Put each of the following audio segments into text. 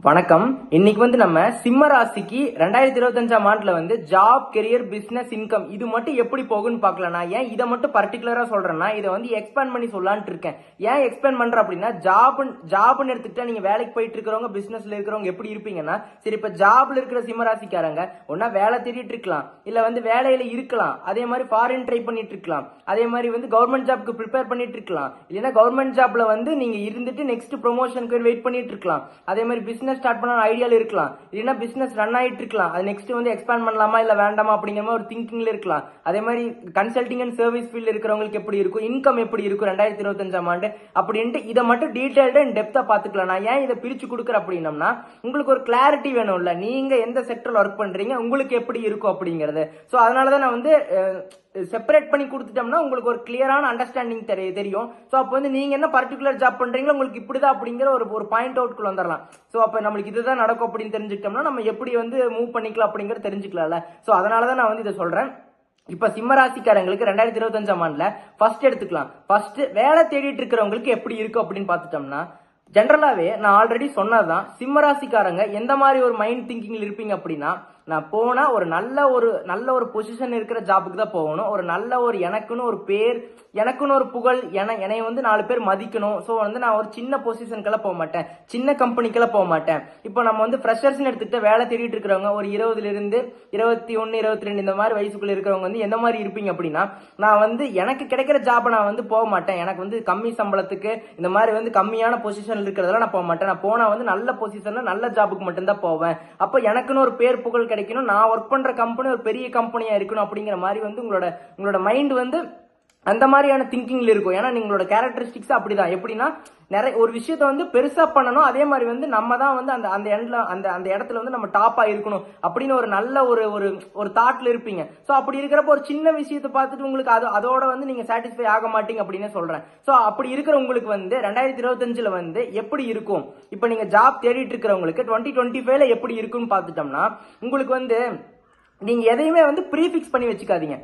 வணக்கம். இன்னைக்கு நம்ம சிம்ம ராசிக்கு 2025ஆம் ஆண்டுல ஜாப், கெரியர், பிசினஸ், இன்கம் இது மட்டும் எப்படி போகுன்னு பார்க்கலாம். நான் ஏன் இதை மட்டும் பர்டிகுலரா சொல்றேன்னா, இதை எக்ஸ்பேண்ட் பண்ணி சொல்லலான்ட்டு இருக்கேன். ஏன் எக்ஸ்பேண்ட் பண்றேன் அப்படின்னா, ஜாப்னு எடுத்துக்கிட்டா நீங்க வேலைக்கு போயிட்டு இருக்கிறவங்க, பிசினஸ்ல இருக்கிறவங்க எப்படி இருப்பீங்கன்னா, சரி இப்ப ஜாப்ல இருக்கிற சிம்ம ராசிக்காரங்க ஒன்னா வேலை தேடிட்டு இருக்கலாம், இல்ல வேலையில இருக்கலாம், அதே மாதிரி ஃபாரின் ட்ரை பண்ணிட்டு இருக்கலாம், அதே மாதிரி கவர்மெண்ட் ஜாப்க்கு ப்ரிப்பேர் பண்ணிட்டு இருக்கலாம், இல்லைன்னா கவர்மெண்ட் ஜாப்ல நீங்க இருந்துட்டு நெக்ஸ்ட் ப்ரொமோஷனுக்கு வெயிட் பண்ணிட்டு இருக்கலாம், அதே மாதிரி பிசினஸ் ஸ்டார்ட் பண்ண ஐடியால இருக்கலாம், இல்லைன்னா பிசினஸ் ரன் ஆயிட்டு இருக்கலாம், அது நெக்ஸ்ட் எக்ஸ்பேண்ட் பண்ணலாமா இல்ல வேண்டாமா அப்படிங்கிற மாதிரி ஒரு திங்கிங்ல இருக்கலாம். அதே மாதிரி கன்சல்டிங் அண்ட் சர்வீஸ் ஃபீல்ட் இருக்கிறவங்களுக்கு எப்படி இருக்கும், இன்கம் எப்படி இருக்கும் 2025ஆம் ஆண்டு அப்படின்ட்டு இதை மட்டும் டீடைல்டா அண்ட் டெப்தா பாத்துக்கலாம். நான் ஏன் இதை பிரிச்சு கொடுக்குறேன் அப்படின்னம்னா, உங்களுக்கு ஒரு கிளாரிட்டி வேணும்ல, நீங்க எந்த செக்டர்ல ஒர்க் பண்றீங்க, உங்களுக்கு எப்படி இருக்கும் அப்படிங்கறது. சோ அதனாலதான் நான் செப்பரேட் பண்ணி கொடுத்துட்டோம்னா உங்களுக்கு ஒரு கிளியரான அண்டர்ஸ்டாண்டிங் தெரியும். ஸோ அப்போ நீங்க என்ன பர்டிகுலர் ஜாப் பண்றீங்களோ உங்களுக்கு இப்படிதான் அப்படிங்கிற ஒரு பாயிண்ட் அவுட்குள்ள வந்துடலாம். ஸோ அப்போ நம்மளுக்கு இதுதான் நடக்கும் அப்படின்னு தெரிஞ்சுக்கிட்டோம்னா நம்ம எப்படி மூவ் பண்ணிக்கலாம் அப்படிங்கறது தெரிஞ்சுக்கலாம்ல. ஸோ அதனாலதான் நான் இதை சொல்றேன். இப்ப சிம்ம ராசிக்காரங்களுக்கு 2025ஆம் ஆண்டுல ஃபர்ஸ்ட் எடுத்துக்கலாம். ஃபர்ஸ்ட் வேலை தேடிட்டு இருக்கிறவங்களுக்கு எப்படி இருக்கும் அப்படின்னு பாத்துட்டோம்னா, ஜென்ரலாவே நான் ஆல்ரெடி சொன்னதுதான், சிம்ம ராசிக்காரங்க எந்த மாதிரி ஒரு மைண்ட் திங்கிங்ல இருப்பீங்க அப்படின்னா, நான் போனா ஒரு நல்ல ஒரு பொசிஷன் இருக்கிற ஜாபுக்கு தான் போகணும், ஒரு நல்ல ஒரு எனக்குன்னு ஒரு பேர், எனக்குன்னு ஒரு புகழ், என்னை 4 பேர் மதிக்கணும். ஸோ நான் ஒரு சின்ன பொசிஷனுக்கெல்லாம் போக மாட்டேன், சின்ன கம்பெனிக்கெல்லாம் போக மாட்டேன். இப்போ நம்ம ஃப்ரெஷர்ஸ் எடுத்துக்கிட்ட வேலை தேடிட்டு இருக்கிறவங்க ஒரு 20ல இருந்து 21, 22 இந்த மாதிரி வயசுக்குள்ள இருக்கிறவங்க எந்த மாதிரி இருப்பீங்க அப்படின்னா, நான் எனக்கு கிடைக்கிற ஜாபை நான் போக மாட்டேன், எனக்கு கம்மி சம்பளத்துக்கு இந்த மாதிரி கம்மியான பொசிஷன் இருக்கிறதெல்லாம் நான் போக மாட்டேன். நான் போனா நல்ல பொசிஷன்ல நல்ல ஜாபுக்கு மட்டும்தான் போவேன். அப்ப எனக்குன்னு ஒரு பேர் புகழ் கிடைக்கணும், நான் ஒர்க் பண்ற கம்பெனி ஒரு பெரிய கம்பெனியா இருக்கணும் அப்படிங்கிற மாதிரி உங்களோட மைண்ட் அந்த மாதிரியான திங்கிங்ல இருக்கும். ஏன்னா நீங்களோட கேரக்டரிஸ்டிக்ஸ் அப்படிதான். எப்படின்னா, நிறைய ஒரு விஷயத்த பெருசா பண்ணணும், அதே மாதிரி நம்ம தான் அந்த எண்ட்ல அந்த இடத்துல நம்ம டாப்பா இருக்கணும் அப்படின்னு ஒரு நல்ல ஒரு தாட்ல இருப்பீங்க. சோ அப்படி இருக்கிறப்ப ஒரு சின்ன விஷயத்தை பார்த்துட்டு உங்களுக்கு அதோட நீங்க சாட்டிஸ்ஃபை ஆக மாட்டீங்க அப்படின்னு சொல்றேன். சோ அப்படி இருக்கிற உங்களுக்கு 2025ல எப்படி இருக்கும், இப்ப நீங்க ஜாப் தேடிட்டு இருக்கிறவங்களுக்கு 2025ல எப்படி இருக்குன்னு பார்த்துட்டோம்னா, உங்களுக்கு நீங்க எதையுமே ப்ரீஃபிக்ஸ் பண்ணி வச்சுக்காதீங்க.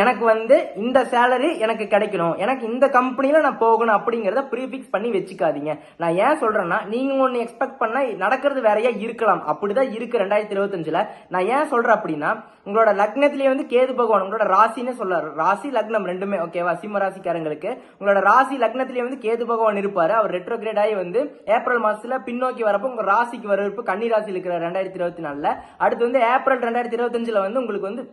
எனக்கு இந்த சேலரி எனக்கு கிடைக்கணும், எனக்கு இந்த கம்பெனில நான் போகணும் அப்படிங்கறத ப்ரீஃபிக்ஸ் பண்ணி வச்சுக்காதீங்க. நான் ஏன் சொல்றேன்னா, நீங்க ஒன்னு எக்ஸ்பெக்ட் பண்ணா நடக்கிறது வேறையா இருக்கலாம். அப்படிதான் இருக்கு 2025ல. நான் ஏன் சொல்றேன் அப்படின்னா, உங்களோட லக்னத்திலேயே கேது பகவான் உங்களோட ராசின்னு சொல்றாரு, ராசி லக்னம் ரெண்டுமே ஓகேவா. சிம்ம ராசிக்காரங்களுக்கு உங்களோட ராசி லக்னத்திலேயே கேது பகவான் இருப்பாரு. அவர் ரெட்ரோகிரேட் ஆகி ஏப்ரல் மாசத்துல பின்னோக்கி வரப்போ உங்க ராசிக்கு வரப்பு கன்னி ராசியில் இருக்கிற 2024. அடுத்து ஏப்ரல் 2025ல உங்களுக்கு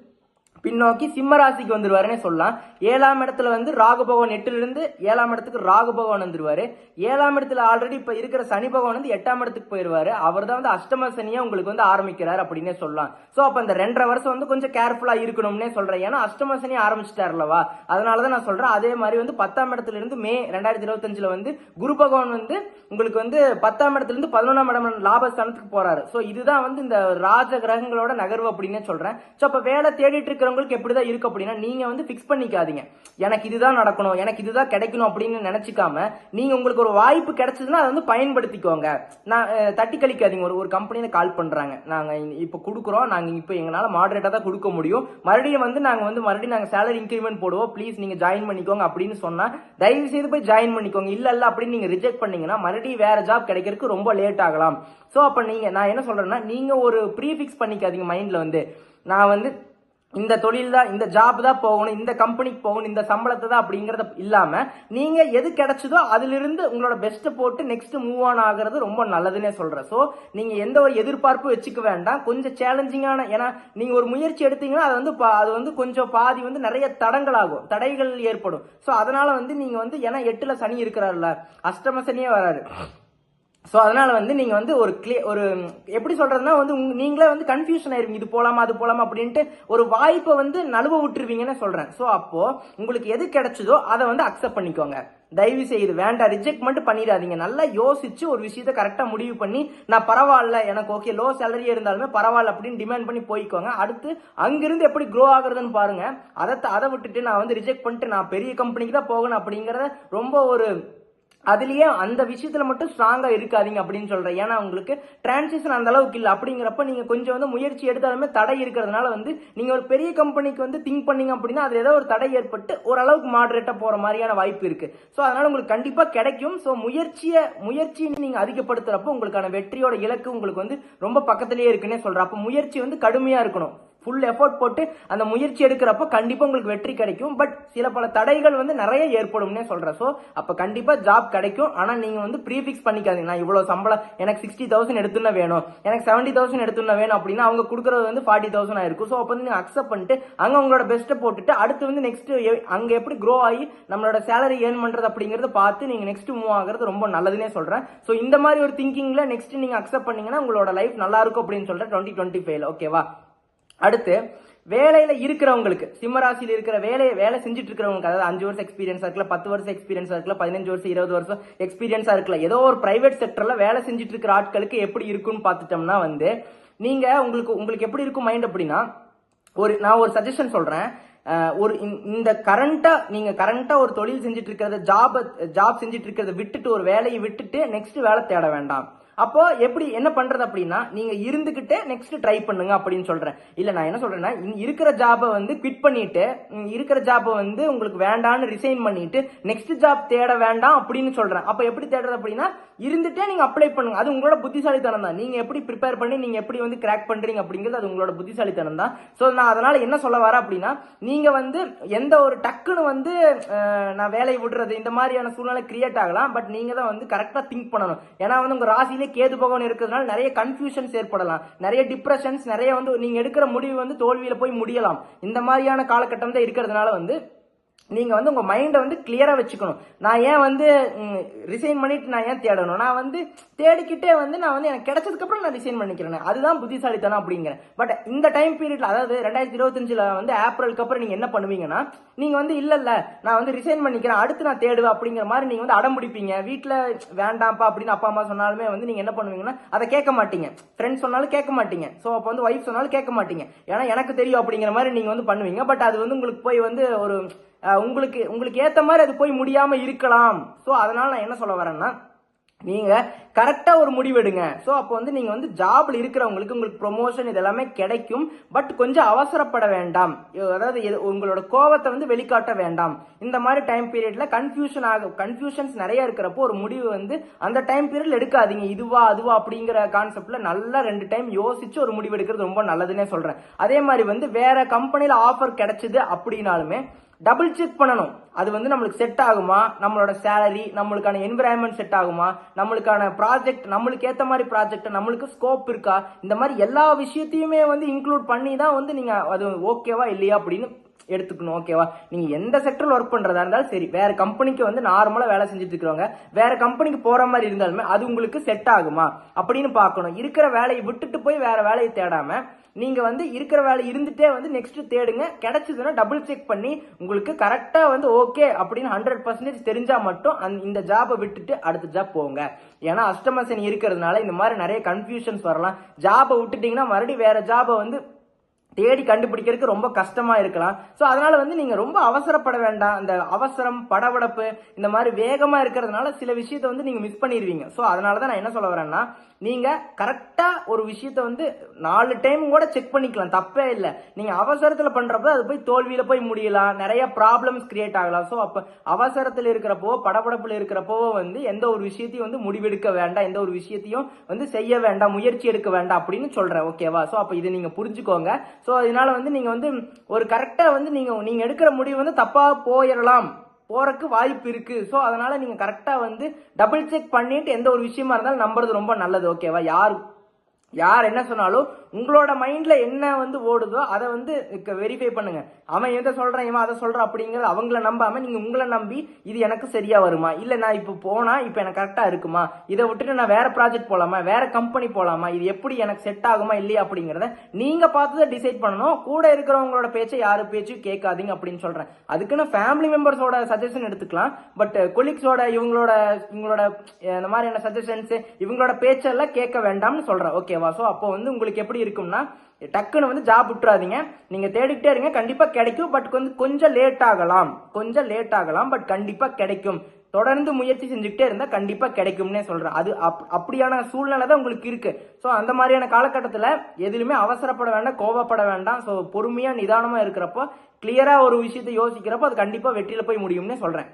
பின்னோக்கி சிம்ம ராசிக்கு வந்துருவாருன்னு சொல்லலாம். 7ஆம் இடத்துல ராகு பகவான் 8ல இருந்து 7ஆம் இடத்துக்கு ராகு பகவான் வந்துருவாரு. 7ஆம் இடத்துல ஆல்ரெடி இப்ப இருக்கிற சனி பகவான் 8ஆம் இடத்துக்கு போயிருவாரு. அவர் தான் அஷ்டம சனியா உங்களுக்கு ஆரம்பிக்கிறார் அப்படின்னே சொல்லலாம். சோ அப்ப இந்த 2.5 வருஷம் கொஞ்சம் கேர்ஃபுல்லா இருக்கணும்னே சொல்றேன். ஏன்னா அஷ்டம சனி ஆரம்பிச்சிட்டாருலவா, அதனாலதான் நான் சொல்றேன். அதே மாதிரி 10ஆம் இடத்துல இருந்து மே 2025ல குரு பகவான் உங்களுக்கு 10ஆம் இடத்துல இருந்து 11ஆம் இடம் லாபஸ்தானத்துக்கு போறாரு. சோ இதுதான் இந்த ராஜ கிரகங்களோட நகர்வு அப்படின்னே சொல்றேன். சோ அப்ப வேலை தேடிட்டு இருக்கிற உங்களுக்கு எப்படிதான் இருக்கு அப்படின்னா, நீங்க பிக்ஸ் பண்ணிக்காதீங்க, எனக்கு இதுதான் நடக்கணும், எனக்கு இதுதான் கிடைக்கணும் அப்படின்னு நினைச்சுக்காம, நீங்க உங்களுக்கு ஒரு வாய்ப்பு கிடைச்சதுன்னா அதை பயன்படுத்திக்கோங்க. நான் தட்டி கழிக்காதீங்க. ஒரு கம்பெனியில கால் பண்றாங்க, நாங்க இப்ப கொடுக்குறோம், நாங்க இப்ப எங்களால மாடரேட்டா தான் கொடுக்க முடியும், மறுபடியும் நாங்க சேலரி இன்கிரிமெண்ட் போடுவோம், ப்ளீஸ் நீங்க ஜாயின் பண்ணிக்கோங்க அப்படின்னு சொன்னா, தயவு செய்து போய் ஜாயின் பண்ணிக்கோங்க. இல்ல அப்படின்னு நீங்க ரிஜெக்ட் பண்ணீங்கன்னா மறுபடியும் வேற ஜாப் கிடைக்கிறதுக்கு ரொம்ப லேட் ஆகலாம். சோ அப்ப நான் என்ன சொல்றேன்னா, நீங்க ஒரு ப்ரீஃபிக்ஸ் பண்ணிக்காதீங்க மைண்ட்ல, நான் இந்த தொழில் தான், இந்த ஜாப் தான் போகணும், இந்த கம்பெனிக்கு போகணும், இந்த சம்பளத்தை தான் அப்படிங்கறத இல்லாம, நீங்க எது கிடைச்சதோ அதுல இருந்து உங்களோட பெஸ்ட் போட்டு நெக்ஸ்ட் மூவ் ஆன் ஆகிறது ரொம்ப நல்லதுன்னே சொல்றேன். சோ நீங்க எந்த ஒரு எதிர்பார்ப்பு வச்சுக்க வேண்டாம். கொஞ்சம் சேலஞ்சிங்கான, ஏன்னா நீங்க ஒரு முயற்சி எடுத்தீங்கன்னா அது கொஞ்சம் பாதி நிறைய தடைகள் ஏற்படும். சோ அதனால நீங்க ஏன்னா 8ல சனி இருக்கிறாருல, அஷ்டம சனியே வராரு. சோ அதனால நீங்க ஒரு எப்படி சொல்றதுன்னா நீங்களே கன்ஃபியூஷன் ஆயிருவீங்க, இது போலாமா அது போலாமா அப்படின்ட்டு ஒரு வாய்ப்பை நழுவ விட்டுருவீங்கன்னு சொல்றேன். சோ அப்போ உங்களுக்கு எது கிடைச்சதோ அதை அக்செப்ட் பண்ணிக்கோங்க. தயவு செய்து வேண்டாம், ரிஜெக்ட் மட்டும் பண்ணிடாதீங்க. நல்லா யோசிச்சு ஒரு விஷயத்த கரெக்டா முடிவு பண்ணி, நான் பரவாயில்ல, எனக்கு ஓகே, லோ சேலரி இருந்தாலுமே பரவாயில்ல அப்படின்னு டிமாண்ட் பண்ணி போய்க்கோங்க. அடுத்து அங்கிருந்து எப்படி க்ரோ ஆகுறதுன்னு பாருங்க. அதை விட்டுட்டு நான் ரிஜெக்ட் பண்ணிட்டு நான் பெரிய கம்பெனிக்கு தான் போகணும் அப்படிங்கறத ரொம்ப அதுலயே அந்த விஷயத்துல மட்டும் ஸ்ட்ராங்கா இருக்காதீங்க அப்படின்னு சொல்றேன். ஏன்னா உங்களுக்கு டிரான்சிஷன் அந்த அளவுக்கு இல்ல. அப்படிங்கிறப்ப நீங்க கொஞ்சம் வந்து முயற்சி எடுத்தாலுமே தடை இருக்கிறதுனால வந்து நீங்க ஒரு பெரிய கம்பெனிக்கு வந்து திங்க் பண்ணீங்க அப்படின்னா அதுல ஏதோ ஒரு தடை ஏற்பட்டு ஓரளவுக்கு மாடரேட்டா போற மாதிரியான வாய்ப்பு இருக்கு. சோ அதனால உங்களுக்கு கண்டிப்பா கிடைக்கும். சோ முயற்சியை நீங்க அதிகப்படுத்துறப்போ உங்களுக்கான வெற்றியோட இலக்கு உங்களுக்கு வந்து ரொம்ப பக்கத்திலேயே இருக்குன்னே சொல்றேன். அப்ப முயற்சி வந்து கடுமையா இருக்கணும். ஃபுல் எஃபோர்ட் போட்டு அந்த முயற்சி எடுக்கிறப்ப கண்டிப்பா உங்களுக்கு வெற்றி கிடைக்கும். பட் சில பல தடைகள் வந்து நிறைய ஏற்படும்னே சொல்றேன். சோ அப்ப கண்டிப்பா ஜாப் கிடைக்கும். ஆனா நீங்க வந்து ப்ரீஃபிக்ஸ் பண்ணிக்காதீங்க. நான் இவ்வளவு சம்பளம் எனக்கு 60,000 எடுத்துன்னு வேணும், எனக்கு 70,000 எடுத்துன்னு வேணும் அப்படின்னா அவங்க கொடுக்கறது வந்து 40,000 ஆயிருக்கும். சோ அப்ப வந்து நீங்க அக்செப்ட் பண்ணிட்டு அங்க உங்களோட பெஸ்ட்டை போட்டுட்டு அடுத்து வந்து நெக்ஸ்ட் அங்க எப்படி க்ரோ ஆகி நம்மளோட சேலரி ஏர்ன் பண்றது அப்படிங்கறத பார்த்து நீங்க நெக்ஸ்ட் மூவ் ஆகிறது ரொம்ப நல்லதுன்னே சொல்றேன். சோ இந்த மாதிரி ஒரு திங்கிங்ல நெக்ஸ்ட் நீங்க அக்செப்ட் பண்ணீங்கன்னா உங்களோட லைஃப் நல்லா இருக்கும் அப்படின்னு சொல்றேன் 2025. ஓகேவா? அடுத்து வேலையில இருக்கிறவங்களுக்கு, சிம்மராசியில் இருக்கிற வேலை செஞ்சுட்டு இருக்கிறவங்களுக்கு, அதாவது 5 வருஷம் எக்ஸ்பீரியன்ஸா இருக்கல, 10 வருஷம் எக்ஸ்பீரியன்ஸா இருக்கல, 15 வருஷம் 20 வருஷம் எக்ஸ்பீரியன்ஸா இருக்கல, ஏதோ ஒரு பிரைவேட் செக்டர்ல வேலை செஞ்சுட்டு இருக்கிற ஆட்களுக்கு எப்படி இருக்குன்னு பார்த்துட்டோம்னா வந்து நீங்க உங்களுக்கு எப்படி இருக்கும் மைண்ட் அப்படின்னா, நான் ஒரு சஜஷன் சொல்றேன். ஒரு இந்த கரண்டா ஒரு தொழில் செஞ்சுட்டு இருக்கிறத ஜாப் செஞ்சுட்டு இருக்கிறத விட்டுட்டு ஒரு வேலையை விட்டுட்டு நெக்ஸ்ட் வேலை தேட வேண்டாம். அப்போ எப்படி என்ன பண்றது அப்படின்னா, நீங்க இருந்துகிட்டே நெக்ஸ்ட் ட்ரை பண்ணுங்க அப்படின்னு சொல்றேன். இல்ல நான் என்ன சொல்றேன்னா, இருக்கிற ஜாபை வந்து குவிட் பண்ணிட்டு இருக்கிற ஜாபை வந்து உங்களுக்கு வேண்டான்னு ரிசைன் பண்ணிட்டு நெக்ஸ்ட் ஜாப் தேட வேண்டாம் அப்படின்னு சொல்றேன். அப்ப எப்படி தேடுறது அப்படின்னா, இருந்துட்டே நீங்க அப்ளை பண்ணுங்க. அது உங்களோட புத்திசாலித்தனம் தான். நீங்க எப்படி ப்ரிப்பேர் பண்ணி நீங்க எப்படி வந்து கிராக் பண்றீங்க அப்படிங்கிறது அது உங்களோட புத்திசாலித்தனம் தான். சோ நான் அதனால என்ன சொல்ல வரேன் அப்படின்னா, நீங்க வந்து எந்த ஒரு டக்குன்னு வந்து நான் வேலையை விடுறது இந்த மாதிரியான சூழ்நிலை கிரியேட் ஆகலாம். பட் நீங்க தான் வந்து கரெக்டா திங்க் பண்ணணும். ஏன்னா வந்து உங்க ராசியிலே கேது பகவான் இருக்கிறதுனால நிறைய கன்ஃபியூஷன்ஸ் ஏற்படலாம், நிறைய டிப்ரெஷன்ஸ், நிறைய வந்து நீங்க எடுக்கிற முடிவு வந்து தோல்வியில போய் முடியலாம். இந்த மாதிரியான காலகட்டம் தான் இருக்கிறதுனால வந்து நீங்க வந்து உங்க மைண்டை வந்து கிளியரா வச்சுக்கணும். நான் ஏன் வந்து ரிசைன் பண்ணிட்டு நான் ஏன் தேடணும், நான் வந்து தேடிக்கிட்டே வந்து நான் வந்து எனக்கு கிடைச்சதுக்கு அப்புறம் நான் ரிசைன் பண்ணிக்கிறேன், அதுதான் புத்திசாலித்தனம் அப்படிங்கிறேன். பட் இந்த டைம் பீரியட்ல, அதாவது 2025 வந்து ஏப்ரலுக்கு அப்புறம் நீங்க என்ன பண்ணுவீங்கன்னா, நீங்க வந்து இல்ல நான் வந்து ரிசைன் பண்ணிக்கிறேன் அடுத்து நான் தேடுவேன் அப்படிங்கிற மாதிரி நீங்க வந்து அடம் பிடிப்பீங்க. வீட்டுல வேண்டாம்ப்பா அப்படின்னு அப்பா அம்மா சொன்னாலுமே வந்து நீங்க என்ன பண்ணுவீங்கன்னா அதை கேட்க மாட்டீங்க. ஃப்ரெண்ட்ஸ் சொன்னாலும் கேட்க மாட்டீங்க. சோ அப்ப வந்து ஒய்ஃப் சொன்னாலும் கேட்க மாட்டீங்க. ஏன்னா எனக்கு தெரியும் அப்படிங்கிற மாதிரி நீங்க வந்து பண்ணுவீங்க. பட் அது வந்து உங்களுக்கு போய் வந்து ஒரு உங்களுக்கு ஏத்த மாதிரி அது போய் முடியாம இருக்கலாம். சோ அதனால நான் என்ன சொல்ல வரேன்னா, நீங்க கரெக்டா ஒரு முடிவெடுங்க. சோ அப்போ வந்து நீங்க வந்து ஜாப்ல இருக்கிறவங்களுக்கு உங்களுக்கு ப்ரொமோஷன் இதெல்லாமே கிடைக்கும். பட் கொஞ்சம் அவசரப்பட வேண்டாம். அதாவது உங்களோட கோவத்தை வந்து வெளிக்காட்ட வேண்டாம். இந்த மாதிரி டைம் பீரியட்ல கன்ஃபியூஷன்ஸ் நிறைய இருக்கிறப்போ ஒரு முடிவு வந்து அந்த டைம் பீரியட்ல எடுக்காதீங்க. இதுவா அதுவா அப்படிங்கிற கான்செப்ட்ல நல்லா 2 டைம் யோசிச்சு ஒரு முடிவு எடுக்கிறது ரொம்ப நல்லதுன்னே சொல்றேன். அதே மாதிரி வந்து வேற கம்பெனில ஆஃபர் கிடைச்சது அப்படின்னாலுமே டபுள் செக் பண்ணணும். அது வந்து நம்மளுக்கு செட் ஆகுமா, நம்மளோட சேலரி, நம்மளுக்கான என்விரான்மெண்ட் செட் ஆகுமா, நம்மளுக்கான ப்ராஜெக்ட், நம்மளுக்கு ஏத்த மாதிரி ப்ராஜெக்ட், நம்மளுக்கு ஸ்கோப் இருக்கா, இந்த மாதிரி எல்லா விஷயத்தையுமே வந்து இன்க்ளூட் பண்ணி தான் வந்து நீங்க அது ஓகேவா இல்லையா அப்படின்னு எடுத்துக்கணும். ஓகேவா? நீங்க எந்த செக்டர்ல ஒர்க் பண்றதா இருந்தாலும் சரி, வேற கம்பெனிக்கு வந்து நார்மலா வேலை செஞ்சுட்டு இருக்கிறவங்க வேற கம்பெனிக்கு போற மாதிரி இருந்தாலுமே அது உங்களுக்கு செட் ஆகுமா அப்படின்னு பார்க்கணும். இருக்கிற வேலையை விட்டுட்டு போய் வேற வேலையை தேடாம நீங்க வந்து இருக்கிற வேலை இருந்துட்டே வந்து நெக்ஸ்ட் தேடுங்க. கிடைச்சதுன்னா டபுள் செக் பண்ணி உங்களுக்கு கரெக்டா வந்து ஓகே அப்படின்னு 100% தெரிஞ்சா மட்டும் இந்த ஜாபை விட்டுட்டு அடுத்த ஜாப் போங்க. ஏன்னா அஷ்டமசனி இருக்கிறதுனால இந்த மாதிரி நிறைய கன்ஃபியூஷன்ஸ் வரலாம். ஜாபை விட்டுட்டீங்கன்னா மறுபடியும் வேற ஜாபை வந்து தேடி கண்டுபிடிக்கிறதுக்கு ரொம்ப கஷ்டமா இருக்கலாம். சோ அதனால வந்து நீங்க ரொம்ப அவசரப்பட வேண்டாம். இந்த அவசரம், படபடப்பு, இந்த மாதிரி வேகமா இருக்கிறதுனால சில விஷயத்த வந்து நீங்க மிஸ் பண்ணிடுவீங்க. சோ அதனாலதான் நான் என்ன சொல்ல வரேன்னா, நீங்க கரெக்டா ஒரு விஷயத்த வந்து 4 டைம் கூட செக் பண்ணிக்கலாம், தப்பே இல்லை. நீங்க அவசரத்துல பண்றப்ப அது போய் தோல்வியில போய் முடியலாம், நிறைய ப்ராப்ளம்ஸ் கிரியேட் ஆகலாம். சோ அப்ப அவசரத்துல இருக்கிறப்போ, படபடப்புல இருக்கிறப்போ வந்து எந்த ஒரு விஷயத்தையும் வந்து முடிவெடுக்க வேண்டாம், எந்த ஒரு விஷயத்தையும் வந்து செய்ய வேண்டாம், முயற்சி எடுக்க வேண்டாம் அப்படின்னு சொல்றேன். ஓகேவா? சோ அப்ப இதை நீங்க புரிஞ்சுக்கோங்க. சோ அதனால வந்து நீங்க வந்து ஒரு கரெக்டா வந்து நீங்க எடுக்கிற முடிவு வந்து தப்பா போறக்கு வாய்ப்பு இருக்கு. சோ அதனால நீங்க கரெக்டா வந்து டபுள் செக் பண்ணிட்டு எந்த ஒரு விஷயமா இருந்தாலும் நம்புறது ரொம்ப நல்லது. ஓகேவா? யார் என்ன சொன்னாலும் உங்களோட மைண்ட்ல என்ன வந்து ஓடுதோ அதை வந்து வெரிஃபை பண்ணுங்க. அவன் எதை சொல்றான், இவன் அதை சொல்றான் அப்படிங்கறது அவங்கள நம்பாம நீங்க உங்களை நம்பி இது எனக்கு சரியா வருமா, இல்ல நான் இப்ப போனா இப்ப எனக்கு கரெக்டா இருக்குமா, இதை விட்டுட்டு நான் வேற ப்ராஜெக்ட் போலாமா, வேற கம்பெனி போலாமா, இது எப்படி எனக்கு செட் ஆகுமா இல்லையா அப்படிங்கறத நீங்க பார்த்துதான் டிசைட் பண்ணணும். கூட இருக்கிறவங்களோட பேச்சை யாரு பேச்சும் கேட்காதீங்க அப்படின்னு சொல்றேன். அதுக்குன்னு ஃபேமிலி மெம்பர்ஸோட சஜஷன் எடுத்துக்கலாம். பட் கொலீக்ஸோட இவங்களோட இந்த மாதிரியான சஜஷன்ஸ் இவங்களோட பேச்செல்லாம் கேட்க வேண்டாம்னு சொல்றேன். ஓகேவா? சோ அப்போ வந்து உங்களுக்கு எப்படி இருக்கும்னா, டக்குன்னு வந்து ஜாப் விட்டுறாதீங்க, நீங்க தேடிக்கிட்டே இருங்க, கண்டிப்பா கிடைக்கும். பட் கொஞ்சம் லேட் ஆகலாம், பட் கண்டிப்பா கிடைக்கும். தொடர்ந்து முயற்சி செஞ்சுக்கிட்டே இருந்தா கண்டிப்பா கிடைக்கும்னே சொல்றேன். அது அப்படியான சூழ்நிலை தான் உங்களுக்கு இருக்கு. ஸோ அந்த மாதிரியான காலகட்டத்தில் எதுலுமே அவசரப்பட வேண்டாம், கோவப்பட வேண்டாம். ஸோ பொறுமையா நிதானமா இருக்கிறப்போ, கிளியரா ஒரு விஷயத்தை யோசிக்கிறப்போ அது கண்டிப்பா வெற்றியில போய் முடியும்னே சொல்றேன்.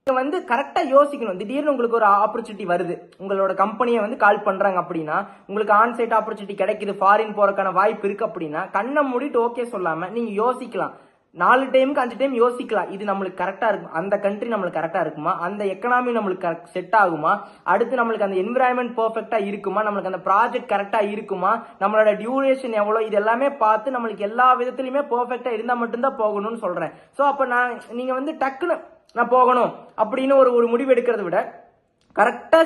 வந்து கரெக்டா யோசிக்கணும். திடீர்னு உங்களுக்கு ஒரு ஆப்பர்ச்சுனிட்டி வருது, உங்களோட கம்பெனியை வந்து கால் பண்றாங்க அப்படின்னா, உங்களுக்கு ஆன்சைட் ஆப்பர்ச்சுனிட்டி கிடைக்குது, ஃபாரின் போறதுக்கான வாய்ப்பு இருக்கு அப்படின்னா, கண்ணை மூடிட்டு ஓகே சொல்லாம நீங்க யோசிக்கலாம். 4 டைமுக்கு 5 டைம் யோசிக்கலாம். இது நம்மளுக்கு கரெக்டா இருக்கும், அந்த கண்ட்ரி நம்மளுக்கு கரெக்டா இருக்குமா, அந்த எக்கனாமி நம்மளுக்கு செட் ஆகுமா, அடுத்து நம்மளுக்கு அந்த என்விரான்மெண்ட் பெர்ஃபெக்டா இருக்குமா, நம்மளுக்கு அந்த ப்ராஜெக்ட் கரெக்டா இருக்குமா, நம்மளோட டியூரேஷன் எவ்வளவு, இது எல்லாமே பார்த்து நம்மளுக்கு எல்லா விதத்திலுமே பெர்ஃபெக்டா இருந்தா மட்டும்தான் போகணும்னு சொல்றேன். ஸோ அப்ப நீங்க வந்து டக்குன்னு நான் போகணும் அப்படின்னு ஒரு முடிவு எடுக்கிறத விட கரெக்டா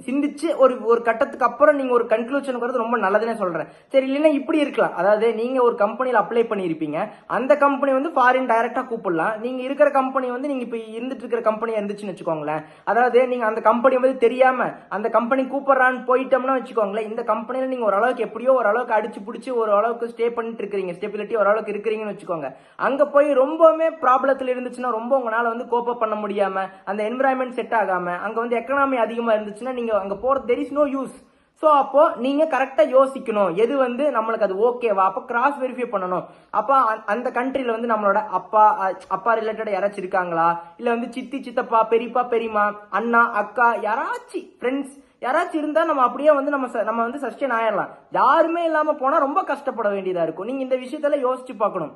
சிந்திச்சு ஒரு கட்டத்துக்கு அப்புறம் நீங்க ஒரு கன்க்ளூஷன் வரது ரொம்ப நல்லதுன்னு சொல்றேன். சரி, இல்லைன்னா இப்படி இருக்கலாம். அதாவது நீங்க ஒரு கம்பெனியில் அப்ளை பண்ணிருப்பீங்க, அந்த கம்பெனி வந்து ஃபாரின் டைரக்டா கூப்பிடலாம். நீங்க இருக்கிற கம்பெனி வந்து நீங்க இப்ப இருந்துட்டு இருக்கிற கம்பெனியா இருந்துச்சுன்னு வச்சுக்கோங்களேன். அதாவது நீங்க அந்த கம்பெனி வந்து தெரியாம அந்த கம்பெனி கூப்பிடுறான்னு போயிட்டோம்னா வச்சுக்கோங்களேன், இந்த கம்பெனியில நீங்க ஓரளவுக்கு எப்படியோ ஓரளவுக்கு அடிச்சு பிடிச்சி ஓரளவுக்கு ஸ்டே பண்ணிட்டு இருக்கிறீங்க, ஸ்டெபிலிட்டி ஓரளவுக்கு இருக்கிறீங்கன்னு வச்சுக்கோங்க. அங்க போய் ரொம்பவுமே ப்ராப்ளத்தில் இருந்துச்சுன்னா, ரொம்ப உங்களால வந்து கோப்ப பண்ண முடியாம, அந்த என்விரான்மெண்ட் செட் ஆகாம, அங்க வந்து எக்கனாமி அதிகமா இருந்துச்சுன்னா நீங்க அங்க போறது there is no use. So அப்போ நீங்க கரெக்டா யோசிக்கணும், எது வந்து நம்மளுக்கு அது ஓகேவா, அப்ப கிராஸ் வெரிஃபை பண்ணணும். அப்ப அந்த கண்ட்ரில வந்து நம்மளோட அப்பா ரிலேட்டட் யாராச்சும் இருக்காங்களா, இல்ல வந்து சித்தி சித்தப்பா பெரியப்பா பெரியமா அண்ணா அக்கா யாராச்சும் ஃப்ரெண்ட்ஸ் யாராச்சும் இருந்தா நம்ம அப்படியே வந்து நம்ம வந்து சஸ்டெயின் ஆயிடலாம். யாருமே இல்லாம போனா ரொம்ப கஷ்டப்பட வேண்டியதா இருக்கும். நீங்க இந்த விஷயத்தெல்லாம் யோசிச்சு பார்க்கணும்.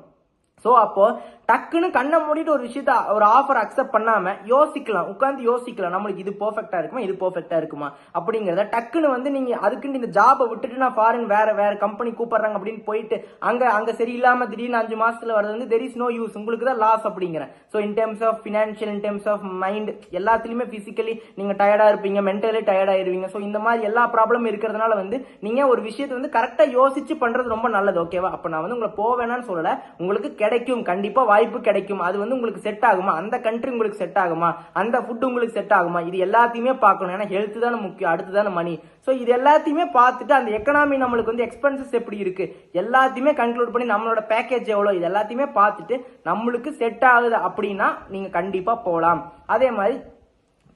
சோ அப்போ டக்குன்னு கண்ணை மூடிட்டு ஒரு விஷயத்த ஒரு ஆஃபர் அக்செப்ட் பண்ணாம யோசிக்கலாம், உட்காந்து யோசிக்கலாம், நம்மளுக்கு இது பெர்ஃபெக்டா இருக்குமா, இது பெர்ஃபெக்டா இருக்குமா அப்படிங்கறத டக்குன்னு வந்து நீங்க அதுக்குன்னு இந்த ஜாபை விட்டுட்டு நான் ஃபாரின் வேற கம்பெனி கூப்பிடுறாங்க அப்படின்னு போயிட்டு அங்க சரியில்லாம திடீர்னு 5 மாசத்துல வரது வந்து there is no use, உங்களுக்கு தான் லாஸ் அப்படிங்கிறேன். So in terms of financial, in terms of mind, எல்லாத்துலயுமே பிசிக்கலி நீங்க டயர்டா இருப்பீங்க, மென்டலி டயர்ட் ஆயிருவீங்க. ஸோ இந்த மாதிரி எல்லா ப்ராப்ளம் இருக்கிறதுனால வந்து நீங்க ஒரு விஷயத்தை வந்து கரெக்டா யோசிச்சு பண்றது ரொம்ப நல்லது. ஓகேவா? அப்ப நான் வந்து உங்களை போவேனான்னு சொல்லல, உங்களுக்கு கிடைக்கும், கண்டிப்பா வாய்ப்பு கிடைக்கும். அது வந்து உங்களுக்கு செட் ஆகுமா, அந்த கண்ட்ரி உங்களுக்கு செட் ஆகுமா, அந்த ஃபுட் உங்களுக்கு செட் ஆகுமா, இது எல்லாத்தையுமே பார்க்கணும். ஏன்னா ஹெல்த் தானே முக்கியம், அடுத்து தானே மணி. ஸோ இது எல்லாத்தையுமே பார்த்துட்டு அந்த எக்கனாமி நம்மளுக்கு வந்து எக்ஸ்பென்சஸ் எப்படி இருக்கு எல்லாத்தையுமே கன்க்ளூட் பண்ணி நம்மளோட பேக்கேஜ் எவ்வளோ இது எல்லாத்தையுமே பார்த்துட்டு நம்மளுக்கு செட் ஆகுது அப்படின்னா நீங்க கண்டிப்பா போகலாம். அதே மாதிரி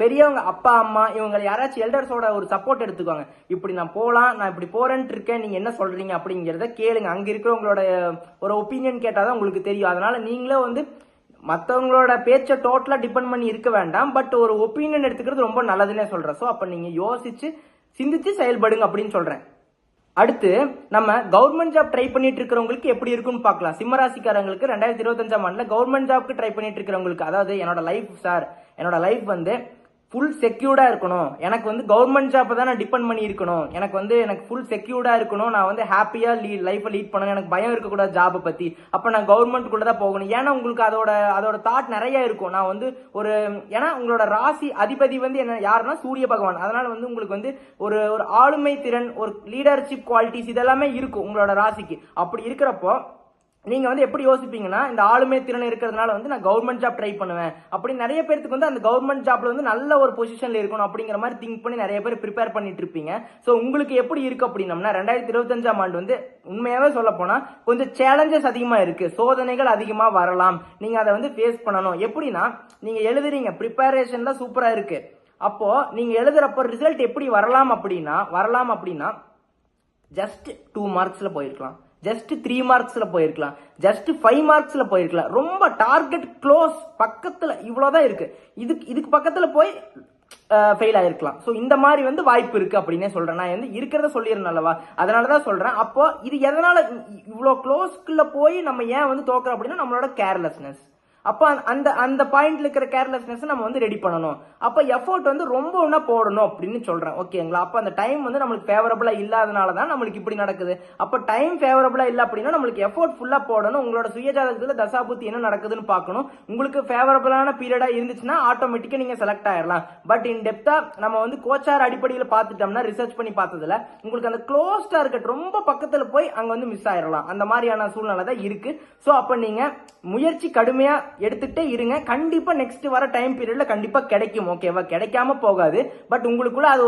பெரியவங்க அப்பா அம்மா இவங்க யாராச்சும் எல்டர்ஸோட ஒரு சப்போர்ட் எடுத்துக்கோங்க. இப்படி நான் போகலாம், நான் இப்படி போறேன்ட்டு இருக்கேன், நீங்க என்ன சொல்றீங்க அப்படிங்கிறத கேளுங்க. அங்க இருக்கிறவங்களோட ஒரு ஒப்பீனியன் கேட்டாதான் உங்களுக்கு தெரியும். அதனால நீங்களே வந்து மற்றவங்களோட பேச்சை டோட்டலா டிபெண்ட் பண்ணி இருக்க வேண்டாம், பட் ஒரு ஒப்பீனியன் எடுத்துக்கிறது ரொம்ப நல்லதுன்னே சொல்றேன். ஸோ அப்ப நீங்க யோசிச்சு சிந்திச்சு செயல்படுங்க அப்படின்னு சொல்றேன். அடுத்து நம்ம கவர்மெண்ட் ஜாப் ட்ரை பண்ணிட்டு இருக்கிறவங்களுக்கு எப்படி இருக்குன்னு பார்க்கலாம். சிம்மராசிக்காரங்களுக்கு 2025ஆம் ஆண்டுல கவர்மெண்ட் ஜாப்க்கு ட்ரை பண்ணிட்டு இருக்கிறவங்களுக்கு, அதாவது என்னோட லைஃப் சார், என்னோட லைஃப் வந்து ஃபுல் செக்யூர்டா இருக்கணும், எனக்கு வந்து கவர்மெண்ட் ஜாப் தான் நான் டிபெண்ட் பண்ணி இருக்கணும், எனக்கு ஃபுல் செக்யூர்டா இருக்கணும், நான் வந்து ஹாப்பியா லைஃபை லீட் பண்ணணும், எனக்கு பயம் இருக்கக்கூடாது ஜாபை பத்தி, அப்ப நான் கவர்மெண்ட் கூட தான் போகணும். ஏன்னா உங்களுக்கு அதோட தாட் நிறைய இருக்கும். நான் வந்து ஏன்னா உங்களோட ராசி அதிபதி வந்து என்ன யாருன்னா சூரிய பகவான். அதனால வந்து உங்களுக்கு வந்து ஒரு ஆளுமை திறன், ஒரு லீடர்ஷிப் குவாலிட்டிஸ் இதெல்லாமே இருக்கும் உங்களோட ராசிக்கு. அப்படி இருக்கிறப்போ நீங்க வந்து எப்படி யோசிப்பீங்கன்னா, இந்த ஆளுமை திறன் இருக்கிறதுனால வந்து நான் கவர்மெண்ட் ஜாப் ட்ரை பண்ணுவேன் அப்படின்னு நிறைய பேருக்கு வந்து அந்த கவர்மெண்ட் ஜாப்ல வந்து நல்ல ஒரு பொசிஷன்ல இருக்கணும் அப்படிங்கிற மாதிரி திங்க் பண்ணி நிறைய பேர் ப்ரிப்பேர் பண்ணிட்டு இருப்பீங்க. ஸோ உங்களுக்கு எப்படி இருக்கு அப்படின்னம்னா 2025ஆம் ஆண்டு வந்து உண்மையாவே சொல்ல போனா கொஞ்சம் சேலஞ்சஸ் அதிகமா இருக்கு, சோதனைகள் அதிகமா வரலாம், நீங்க அதை வந்து ஃபேஸ் பண்ணணும். எப்படின்னா நீங்க எழுதுறீங்க, ப்ரிப்பரேஷன்ல சூப்பரா இருக்கு, அப்போ நீங்க எழுதுறப்ப ரிசல்ட் எப்படி வரலாம் அப்படின்னா ஜஸ்ட் 2 மார்க்ஸ்ல போயிருக்கலாம், ஜஸ்ட் 3 மார்க்ஸ்ல போயிருக்கலாம், ஜஸ்ட் 5 மார்க்ஸ்ல போயிருக்கலாம். ரொம்ப டார்கெட் க்ளோஸ் பக்கத்துல இவ்வளவுதான் இருக்கு, இதுக்கு பக்கத்துல போய் ஃபெயில் ஆயிருக்கலாம். ஸோ இந்த மாதிரி வந்து வாய்ப்பு இருக்கு அப்படின்னே சொல்றேன். நான் வந்து இருக்கிறத சொல்லிடுறேன் அல்லவா, அதனாலதான் சொல்றேன். அப்போ இது எதனால இவ்வளோ க்ளோஸ்க்குள்ள போய் நம்ம ஏன் வந்து தோக்குறோம் அப்படின்னா நம்மளோட கேர்லெஸ்னஸ். அப்ப அந்த பாயிண்ட்ல இருக்கிற கேர்லெஸ்னஸ் நம்ம வந்து ரெடி பண்ணணும். அப்ப எஃபோர்ட் வந்து ரொம்ப ஒன்னா போடணும் அப்படின்னு சொல்றேன். ஓகேங்களா? அப்ப அந்த டைம் வந்து நம்மளுக்கு ஃபேவரபிளா இல்லாதனாலதான் நம்மளுக்கு இப்படி நடக்குது. அப்ப டைம் ஃபேவரபிளா இல்ல அப்படின்னா நம்மளுக்கு எஃபோர்ட் ஃபுல்லா போடணும். உங்களோட சுயஜாதகத்துல தசாபுத்தி என்ன நடக்குதுன்னு பார்க்கணும். உங்களுக்கு ஃபேவரபிளான பீரியடா இருந்துச்சுன்னா ஆட்டோமேட்டிக்கா நீங்க செலக்ட் ஆயிடலாம். பட் இன் டெப்தா நம்ம வந்து கோச்சார் அடிப்படையில் பார்த்துட்டோம்னா, ரிசர்ச் பண்ணி பார்த்ததுல உங்களுக்கு அந்த க்ளோஸ் டார்கெட் ரொம்ப பக்கத்துல போய் அங்க வந்து மிஸ் ஆயிடலாம். அந்த மாதிரியான சூழ்நிலை தான் இருக்கு. சோ அப்ப நீங்க முயற்சி கடுமையா எடுத்துட்டே இருங்க, கண்டிப்பா நெக்ஸ்ட் வர டைம் பீரியட்ல கண்டிப்பா கிடைக்கும். ஓகேவா? கிடைக்காம போகாது, பட் உங்களுக்குள்ள அது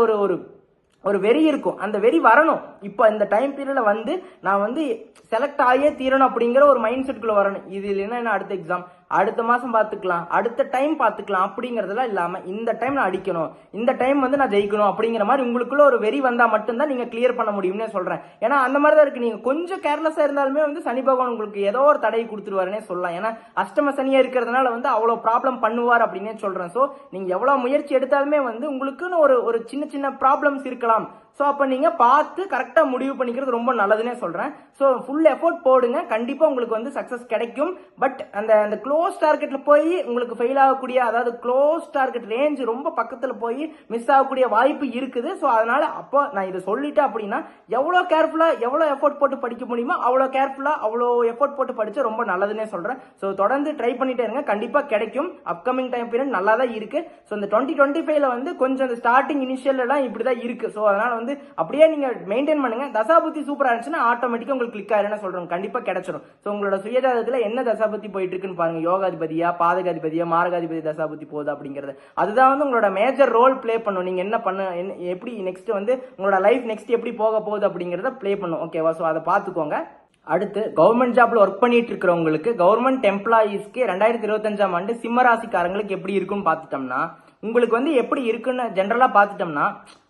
ஒரு வெறி இருக்கும், அந்த வெறி வரணும். இப்ப இந்த டைம் பீரியட்ல வந்து நான் வந்து செலக்ட் ஆகியே தீரணும் அப்படிங்கிற ஒரு மைண்ட் செட்டுக்குள்ள வரணும். இது இல்லைன்னா அடுத்த எக்ஸாம், அடுத்த மாசம் பார்த்துக்கலாம், அடுத்த டைம் பார்த்துக்கலாம் அப்படிங்கறதெல்லாம் இல்லாம இந்த டைம் நான் அடிக்கணும், இந்த டைம் வந்து நான் ஜெயிக்கணும் அப்படிங்கிற மாதிரி உங்களுக்குள்ள ஒரு வெறி வந்தா மட்டும்தான் நீங்க கிளியர் பண்ண முடியும்னு சொல்றேன். ஏன்னா அந்த மாதிரி தான் இருக்கு. நீங்க கொஞ்சம் கேர்லெஸ்ஸா இருந்தாலுமே வந்து சனி பகவான் உங்களுக்கு ஏதோ ஒரு தடையை கொடுத்துருவாருன்னே சொல்லலாம். ஏன்னா அஷ்டம சனியா இருக்கிறதுனால வந்து அவ்வளவு ப்ராப்ளம் பண்ணுவார் அப்படின்னே சொல்றேன். சோ நீங்க எவ்வளவு முயற்சி எடுத்தாலுமே வந்து உங்களுக்குன்னு ஒரு சின்ன சின்ன ப்ராப்ளம்ஸ் இருக்கலாம். ஸோ அப்போ நீங்கள் பார்த்து கரெக்டாக முடிவு பண்ணிக்கிறது ரொம்ப நல்லதுன்னே சொல்கிறேன். ஸோ ஃபுல் எஃபோர்ட் போடுங்க, கண்டிப்பாக உங்களுக்கு வந்து சக்ஸஸ் கிடைக்கும். பட் அந்த க்ளோஸ் டார்கெட்டில் போய் உங்களுக்கு ஃபெயில் ஆகக்கூடிய, அதாவது க்ளோஸ் டார்கெட் ரேஞ்ச் ரொம்ப பக்கத்தில் போய் மிஸ் ஆகக்கூடிய வாய்ப்பு இருக்குது. ஸோ அதனால் அப்போ நான் இதை சொல்லிட்டேன் அப்படின்னா எவ்வளோ கேர்ஃபுல்லாக எவ்வளோ எஃபோர்ட் போட்டு படிக்க முடியுமோ அவ்வளோ கேர்ஃபுல்லாக அவ்வளோ எஃபோர்ட் போட்டு படித்தா ரொம்ப நல்லதுன்னே சொல்கிறேன். ஸோ தொடர்ந்து ட்ரை பண்ணிட்டே இருங்க, கண்டிப்பாக கிடைக்கும். அப்கமிங் டைம் பீரியட் நல்லா தான் இருக்குது. ஸோ இந்த 2025 வந்து கொஞ்சம் இந்த ஸ்டார்டிங் இனிஷியல் எல்லாம் இப்படி தான் இருக்குது. ஸோ அதனால் வந்து அப்படியே நீங்க மெயின்டைன் பண்ணுங்க. தசாபுத்தி சூப்பரா இருந்துச்சுன்னா ஆட்டோமேட்டிக்கா உங்களுக்கு கிளிக் ஆயிருன்னு சொல்றோம், கண்டிப்பா கிடைச்சிடும். சோ உங்களோட சுயஜாதகத்துல என்ன தசாபுத்தி போயிட்டு இருக்குன்னு பாருங்க. யோகாதிபதியா, பாதகாதிபதியா, மாரகாதிபதி தசாபுத்தி போகுது அப்படிங்கிறது அதுதான் வந்து உங்களோட மேஜர் ரோல் பிளே பண்ணும். நீங்க என்ன பண்ண, எப்படி நெக்ஸ்ட் வந்து உங்களோட லைஃப் நெக்ஸ்ட் எப்படி போக போகுது அப்படிங்கறத பிளே பண்ணும். ஓகேவா? சோ அதை பாத்துக்கோங்க. அடுத்து கவர்மெண்ட் ஜாப்ல ஒர்க் பண்ணிட்டு இருக்கிறவங்களுக்கு, கவர்மெண்ட் எம்ப்ளாயீஸ்க்கு 2025 ஆண்டு சிம்மராசிக்காரங்களுக்கு எப்படி இருக்குன்னு பாத்துட்டோம்னா, உங்களுக்கு வந்து எப்படி இருக்குன்னு ஜென்ரலா பாத்துட்டோம்னா,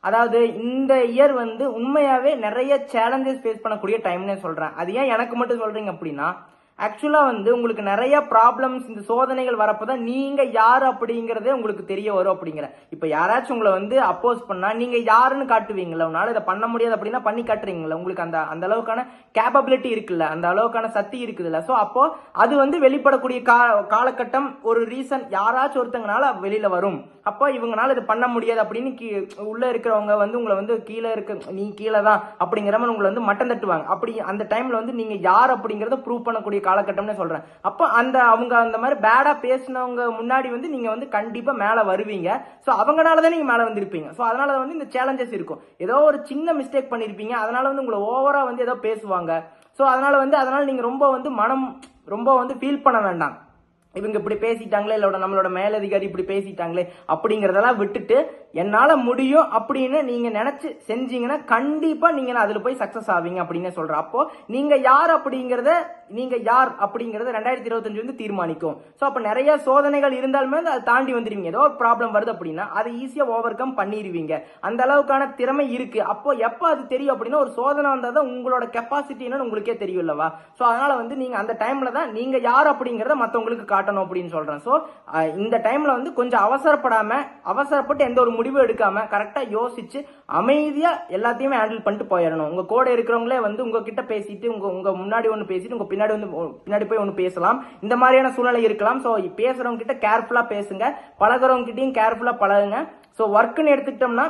அதாவது இந்த இயர் வந்து உண்மையாவே நிறைய சேலஞ்சஸ் ஃபேஸ் பண்ணக்கூடிய டைம்னே சொல்றேன். அது ஏன் எனக்கு மட்டும் சொல்றீங்க அப்படின்னா, ஆக்சுவலா வந்து உங்களுக்கு நிறைய ப்ராப்ளம்ஸ், இந்த சோதனைகள் வரப்பதான் நீங்க யாரு அப்படிங்கறதே உங்களுக்கு தெரிய வரும் அப்படிங்கிற. இப்ப யாராச்சும் உங்களை வந்து அப்போஸ் பண்ணா நீங்க யாருன்னு காட்டுவீங்களா? உன்னால இதை பண்ண முடியாது அப்படின்னா பண்ணி காட்டுறீங்களா? உங்களுக்கு அந்த அளவுக்கான கேப்பபிலிட்டி இருக்குல்ல, அந்த அளவுக்கான சக்தி இருக்குதுல்ல. சோ அப்போ அது வந்து வெளிப்படக்கூடிய காலகட்டம், ஒரு ரீசன் யாராச்சும் ஒருத்தங்கனால வெளியில வரும். அப்போ இவங்கனால இது பண்ண முடியாது அப்படின்னு உள்ள இருக்கிறவங்க வந்து உங்களை வந்து கீழே இருக்க, நீ கீழே தான் அப்படிங்கிற மாதிரி உங்களை வந்து மட்டம் தட்டுவாங்க. அப்படி அந்த டைம்ல வந்து நீங்க யார் அப்படிங்கறத ப்ரூவ் பண்ணக்கூடிய காலகட்டம்னு சொல்றேன். அப்போ அவங்க அந்த மாதிரி பேடா பேசினவங்க முன்னாடி வந்து நீங்க வந்து கண்டிப்பா மேல வருவீங்க. சோ அவங்கனாலதான் நீங்க மேல வந்திருப்பீங்க. சோ அதனால வந்து இந்த சேலஞ்சஸ் இருக்கும். ஏதோ ஒரு சின்ன மிஸ்டேக் பண்ணிருப்பீங்க, அதனால வந்து உங்களை ஓவரா வந்து ஏதோ பேசுவாங்க. சோ அதனால நீங்க ரொம்ப வந்து மனம் ரொம்ப வந்து ஃபீல் பண்ண வேண்டாம். இவங்க இப்படி பேசிட்டாங்களே, இல்ல நம்மளோட மேலதிகாரி இப்படி பேசிட்டாங்களே அப்படிங்கறதெல்லாம் விட்டுட்டு என்னால முடியும் அப்படின்னு நீங்க நினைச்சு செஞ்சீங்கன்னா கண்டிப்பா நீங்க அதுல போய் சக்சஸ் ஆவீங்க அப்படின்னு சொல்றேன். அப்போ நீங்க யார் அப்படிங்கறத 2025 வந்து தீர்மானிக்கும். சோ அப்ப நிறைய சோதனைகள் இருந்தாலுமே அதை தாண்டி வந்துருவீங்க. ஏதோ ஒரு ப்ராப்ளம் வருது அப்படின்னா அதை ஈஸியா ஓவர் கம் பண்ணிடுவீங்க. அந்த அளவுக்கான திறமை இருக்கு. அப்போ எப்ப அது தெரியும் அப்படின்னா, ஒரு சோதனை வந்தாதான் உங்களோட கெப்பாசிட்டி என்னன்னு உங்களுக்கே தெரியும் இல்லவா? சோ அதனால வந்து நீங்க அந்த டைம்ல தான் நீங்க யார் அப்படிங்கறத மத்தவங்களுக்கு காட்டணும் அப்படின்னு சொல்றேன். சோ இந்த டைம்ல வந்து கொஞ்சம் அவசரப்பட்டு எந்த ஒரு முடிவு எடுக்காம கரெக்டா யோசிச்சு அமைதியா எல்லாத்தையுமே ஹேண்டில் பண்ணிட்டு போயிடணும். உங்க கூட இருக்கிறவங்களே வந்து உங்ககிட்ட பேசிட்டு உங்க முன்னாடி ஒண்ணு பேசிட்டு உங்க பின்னாடி போய் ஒண்ணு பேசலாம். இந்த மாதிரியான சூழ்நிலை இருக்கலாம். சோ பேசுறவங்க கிட்ட கேர்ஃபுல்லா பேசுங்க, பழகுறவங்க கிட்டயும் கேர்ஃபுல்லா பழகுங்க. சோ ஒர்க்னு எடுத்துக்கிட்டோம்னா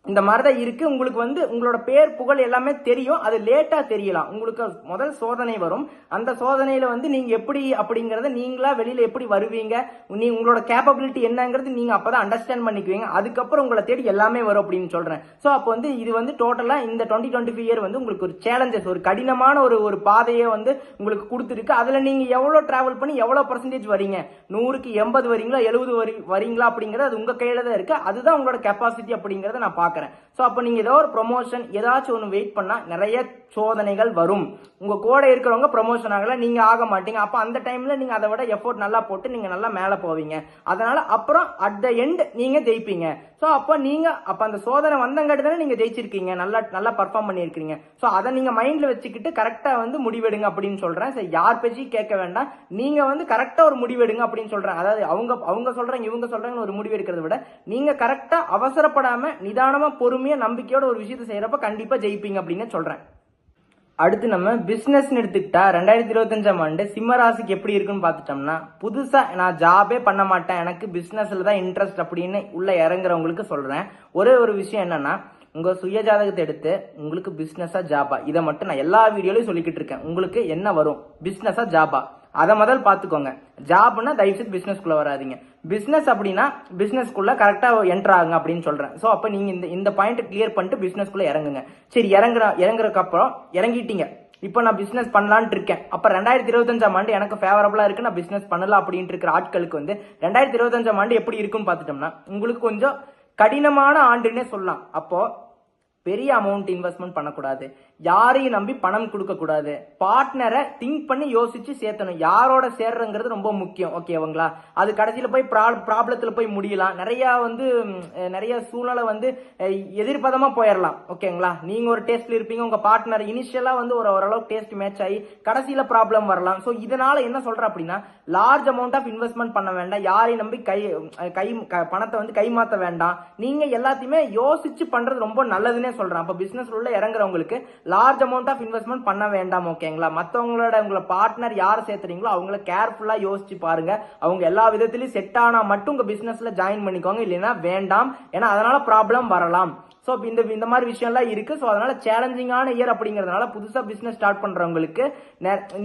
இந்த மாதிரிதான் இருக்கு. உங்களுக்கு வந்து உங்களோட பேர் புகழ் எல்லாமே தெரியும், அது லேட்டா தெரியலாம். உங்களுக்கு முதல் சோதனை வரும். அந்த சோதனையில வந்து நீங்க எப்படி அப்படிங்கறத நீங்களா வெளியில எப்படி வருவீங்க, உங்களோட கேப்பபிலிட்டி என்னங்கிறது நீங்க அப்பதான் அண்டர்ஸ்டாண்ட் பண்ணிக்குவீங்க. அதுக்கப்புறம் உங்களை தேடி எல்லாமே வரும் அப்படின்னு சொல்றேன். சோ அப்போ வந்து இது வந்து டோட்டலா இந்த 2025 இயர் வந்து உங்களுக்கு ஒரு சேலஞ்சஸ், ஒரு கடினமான ஒரு பாதையை வந்து உங்களுக்கு கொடுத்துருக்கு. அதுல நீங்க எவ்வளவு டிராவல் பண்ணி எவ்வளவு பர்சன்டேஜ் வரீங்க, 100க்கு 80 வரீங்களா 70 வரீங்களா அப்படிங்கறது அது உங்க கையில தான் இருக்கு. அதுதான் உங்களோட கெப்பாசிட்டி அப்படிங்கறத நான் பாக்குறேன். சோ அப்ப நீங்க ஏதோ ஒரு ப்ரொமோஷன் ஏதாச்சும் ஒன்று வெயிட் பண்ணா நிறைய சோதனைகள் வரும். உங்க கூட இருக்கிறவங்க ப்ரொமோஷன் ஆகல, நீங்க ஆக மாட்டீங்க. அப்ப அந்த டைம்ல நீங்க அதை விட எஃபோர்ட் நல்லா போட்டு நீங்க நல்லா மேல போவீங்க. அதனால அப்புறம் அட் த எண்ட் நீங்க ஜெயிப்பீங்க. சோ அப்ப அந்த சோதனை வந்தங்காட்டி தானே நீங்க ஜெயிச்சிருக்கீங்க, நல்லா பர்ஃபார்ம் பண்ணிருக்கீங்க. சோ அதை நீங்க மைண்ட்ல வச்சுக்கிட்டு கரெக்டா வந்து முடிவெடுங்க அப்படின்னு சொல்றேன். யார் பேச்சையும் கேட்க வேண்டாம், நீங்க வந்து கரெக்டா ஒரு முடிவெடுங்க அப்படின்னு சொல்றேன். அதாவது அவங்க சொல்றாங்க இவங்க சொல்றாங்கன்னு ஒரு முடிவு எடுக்கிறத விட நீங்க கரெக்டா அவசரப்படாம நிதானமா பொறுமையா நம்பிக்கையோட ஒரு விஷயத்தை செய்யறப்ப கண்டிப்பா ஜெயிப்பீங்க அப்படின்னு சொல்றேன். அடுத்து நம்ம பிசினஸ் எடுத்துக்கிட்டா 2025 ஆண்டு சிம்ம ராசிக்கு எப்படி இருக்குன்னு பாத்துட்டோம்னா, புதுசா நான் ஜாபே பண்ண மாட்டேன், எனக்கு பிசினஸ்ல தான் இன்ட்ரெஸ்ட் அப்படின்னு உள்ள இறங்குறவங்களுக்கு சொல்றேன். ஒரே ஒரு விஷயம் என்னன்னா, உங்க சுய ஜாதகத்தை எடுத்து உங்களுக்கு பிசினஸா ஜாபா, இதை மட்டும் நான் எல்லா வீடியோலையும் சொல்லிக்கிட்டு இருக்கேன். உங்களுக்கு என்ன வரும், பிசினஸா ஜாபா, அதை முதல் பாத்துக்கோங்க. ஜாப்னா தயவுசெய்து பிசினஸ்குள்ள வராதிங்க. பிசினஸ் அப்படின்னா பிசினஸ்குள்ள கரெக்டா என்டர் ஆகுங்க அப்படின்னு சொல்றேன். சோ அப்ப நீங்க இந்த பாயிண்ட் கிளியர் பண்ணிட்டு பிசினஸ்குள்ள இறங்குங்க. சரி, இறங்குறதுக்கு அப்புறம் இறங்கிட்டீங்க, இப்ப நான் பிசினஸ் பண்ணலான்னு இருக்கேன். அப்ப 2025 ஆண்டு எனக்கு ஃபேவரபிளா இருக்கு, நான் பிசினஸ் பண்ணலாம் அப்படின்ட்டு இருக்கிற ஆட்களுக்கு வந்து 2025 ஆண்டு எப்படி இருக்குன்னு பாத்துட்டோம்னா உங்களுக்கு கொஞ்சம் கடினமான ஆண்டுன்னே சொல்லலாம். அப்போ பெரிய அமௌண்ட் இன்வெஸ்ட்மெண்ட் பண்ணக்கூடாது, யாரையும் நம்பி பணம் கொடுக்க கூடாது, பார்ட்னரை திங்க் பண்ணி யோசிச்சு சேர்த்தணும். யாரோட சேர்றங்கிறது ரொம்ப முக்கியம். ஓகேவங்களா? அது கடைசியில போய் ப்ராப்ளத்துல போய் முடியலாம். நிறைய சூழ்நிலை வந்து எதிர்பாதமா போயிடலாம். ஓகேங்களா? நீங்க ஒரு டேஸ்ட்ல இருப்பீங்க, உங்க பார்ட்னர் இனிஷியலா வந்து ஓரளவுக்கு டேஸ்ட் மேட்ச் ஆகி கடைசியில ப்ராப்ளம் வரலாம். சோ இதனால என்ன சொல்றேன் அப்படின்னா, லார்ஜ் அமௌண்ட் ஆஃப் இன்வெஸ்ட்மெண்ட் பண்ண வேண்டாம், யாரையும் நம்பி பணத்தை வந்து கைமாத்த வேண்டாம். நீங்க எல்லாத்தையுமே யோசிச்சு பண்றது ரொம்ப நல்லதுன்னே சொல்றேன். அப்ப பிசினஸ் உள்ள இறங்குறவங்களுக்கு லார்ஜ் அமௌண்ட் ஆஃப் இன்வெஸ்ட்மெண்ட் பண்ண வேண்டாம். ஓகேங்களா? உங்களோட பார்ட்னர் யாரை சேர்த்துறீங்களோ அவங்கள கேர்ஃபுல்லா யோசிச்சு பாருங்க. அவங்க எல்லா விதத்திலயும் செட் ஆனா மட்டும் உங்க பிசினஸ்ல ஜாயின் பண்ணிக்கோங்க, இல்லைன்னா வேண்டாம். ஏன்னா அதனால ப்ராப்ளம் வரலாம். ஸோ இந்த மாதிரி விஷயம்லாம் இருக்கு. ஸோ அதனால சேலஞ்சிங்கான இயர் அப்படிங்கிறதுனால புதுசா பிசினஸ் ஸ்டார்ட் பண்றவங்களுக்கு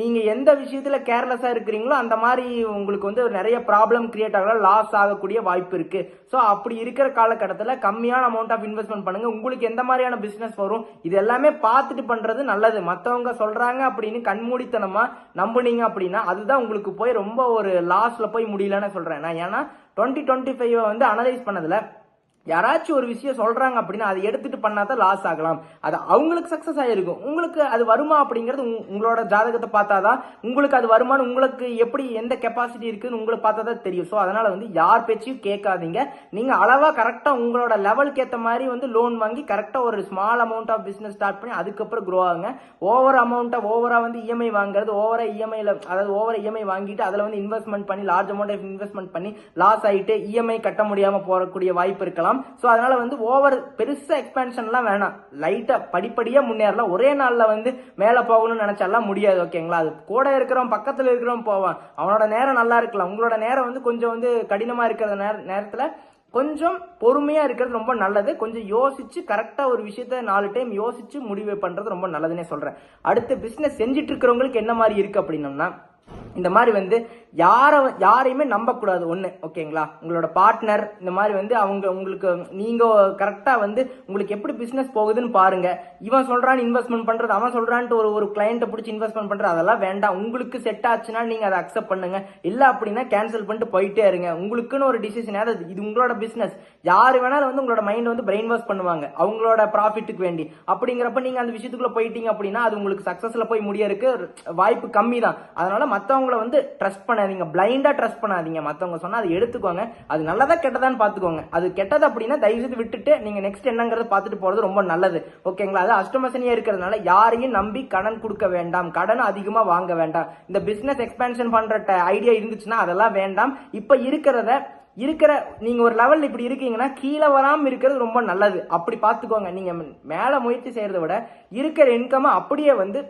நீங்க எந்த விஷயத்துல கேர்லெஸ்ஸா இருக்கிறீங்களோ அந்த மாதிரி உங்களுக்கு வந்து நிறைய ப்ராப்ளம் கிரியேட் ஆகலாம், லாஸ் ஆகக்கூடிய வாய்ப்பு இருக்கு. ஸோ அப்படி இருக்கிற காலகட்டத்தில் கம்மியான அமௌண்ட் ஆஃப் இன்வெஸ்ட்மெண்ட் பண்ணுங்க. உங்களுக்கு எந்த மாதிரியான பிசினஸ் வரும் இது எல்லாமே பார்த்துட்டு பண்றது நல்லது. மற்றவங்க சொல்றாங்க அப்படின்னு கண்மூடித்தனமா நம்புனீங்க அப்படின்னா அதுதான் உங்களுக்கு போய் ரொம்ப ஒரு லாஸ்ல போய் முடியலன்னு சொல்றேன் நான். ஏன்னா 2025 வந்து அனலைஸ் பண்ணதுல யாராச்சும் ஒரு விஷயம் சொல்றாங்க அப்படின்னா அதை எடுத்துட்டு பண்ணாதான் லாஸ் ஆகலாம். அது அவங்களுக்கு சக்சஸ் ஆயிருக்கும், உங்களுக்கு அது வருமா அப்படிங்கிறது உங்களோட ஜாதகத்தை பார்த்தாதான் உங்களுக்கு அது வருமானு, உங்களுக்கு எப்படி எந்த கெப்பாசிட்டி இருக்குன்னு உங்களுக்கு பார்த்தாதான் தெரியும். ஸோ அதனால வந்து யார் பேச்சையும் கேட்காதீங்க. நீங்க அளவா கரெக்டா உங்களோட லெவலுக்கு ஏற்ற மாதிரி வந்து லோன் வாங்கி கரெக்டா ஒரு small amount of business start பண்ணி அதுக்கப்புறம் க்ரோ ஆகுங்க. ஓவரா வந்து இஎம்ஐ வாங்குறது, ஓவரா இஎம்ஐ வாங்கிட்டு அதுல வந்து இன்வெஸ்ட்மெண்ட் பண்ணி லார்ஜ் அமௌண்ட் ஆஃப் இன்வெஸ்ட்மெண்ட் பண்ணி லாஸ் ஆயிட்டு இஎம்ஐ கட்ட முடியாம போறக்கூடிய வாய்ப்பு இருக்கலாம். சோ அதனால வந்து ஓவர் பெருசா எக்ஸ்பான்ஷன்லாம் வேணாம், லைட்டா படிப்படியா முன்னேறலாம். ஒரே நாள்ல வந்து மேல போகணும்னு நினைச்சாலாம் முடியாது. ஓகேங்களா? அது கூட இருக்கிறவன் பக்கத்துல இருக்கிறவன் போவான், அவனோட நேரம் நல்லா இருக்கலாம். உங்களோட நேரம் வந்து கொஞ்சம் வந்து கடினமா இருக்கிற நேரத்துல கொஞ்சம் பொறுமையா இருக்கிறது ரொம்ப நல்லது. கொஞ்சம் யோசிச்சு கரெக்டா ஒரு விஷயத்த 4 டைம் யோசிச்சு முடிவு பண்றது ரொம்ப நல்லதுன்னே சொல்றேன். அடுத்து பிசினஸ் செஞ்சுட்டு இருக்கிறவங்களுக்கு என்ன மாதிரி இருக்கு அப்படின்னம்னா, இந்த மாதிரி வந்து யாரையுமே நம்பக்கூடாது ஒண்ணு. ஓகேங்களா? உங்களோட பார்ட்னர் இந்த மாதிரி வந்து உங்களுக்கு நீங்க கரெக்டா வந்து உங்களுக்கு எப்படி பிசினஸ் போகுதுன்னு பாருங்க. இவன் சொல்றான் இன்வெஸ்ட்மெண்ட் பண்றது, அவன் சொல்றான்ட்டு ஒரு கிளையண்ட்டை பிடிச்சி இன்வெஸ்ட்மெண்ட் பண்றது, அதெல்லாம் வேண்டாம். உங்களுக்கு செட் ஆச்சுன்னா நீங்க அதை அக்செப்ட் பண்ணுங்க, இல்ல அப்படின்னா கேன்சல் பண்ணிட்டு போயிட்டே இருங்க. உங்களுக்குன்னு ஒரு டிசிஷன், இது உங்களோட பிசினஸ். யாரு வேணாலும் வந்து உங்களோட மைண்ட் வந்து பிரெயின் வாஷ் பண்ணுவாங்க அவங்களோட ப்ராஃபிட்டுக்கு வேண்டி. அப்படிங்கிறப்ப நீங்க அந்த விஷயத்துக்குள்ள போயிட்டீங்க அப்படின்னா அது உங்களுக்கு சக்சஸ்ல போய் முடியறதுக்கு வாய்ப்பு கம்மி தான். அதனால மத்தவங்களை வந்து ட்ரஸ்ட் பண்ணாதீங்க, பிளைண்டா ட்ரஸ்ட் பண்ணாதீங்க. மத்தவங்க சொன்னா அதை எடுத்துக்கோங்க, அது நல்லதா கெட்டதான்னு பாத்துக்கோங்க. அது கெட்டது அப்படின்னா தயவு செய்து விட்டுட்டு நீங்க நெக்ஸ்ட் என்னங்கறத பாத்துட்டு போறது ரொம்ப நல்லது. ஓகேங்களா? அது அஷ்டமசனியா இருக்கிறதுனால யாரையும் நம்பி கடன் கொடுக்க வேண்டாம், கடன் அதிகமா வாங்க வேண்டாம். இந்த பிசினஸ் எக்ஸ்பான்ஷன் பண்ற ஐடியா இருந்துச்சுன்னா அதெல்லாம் வேண்டாம். இப்ப இருக்கிற நீங்க ஒரு லெவல் இப்படி இருக்கீங்கன்னா கீழே வராம இருக்கிறது ரொம்ப நல்லது. அப்படி பாத்துக்கோங்க. நீங்க மேல முயற்சி செய்யறதை விட இருக்கிற இன்கம் அப்படியே வந்து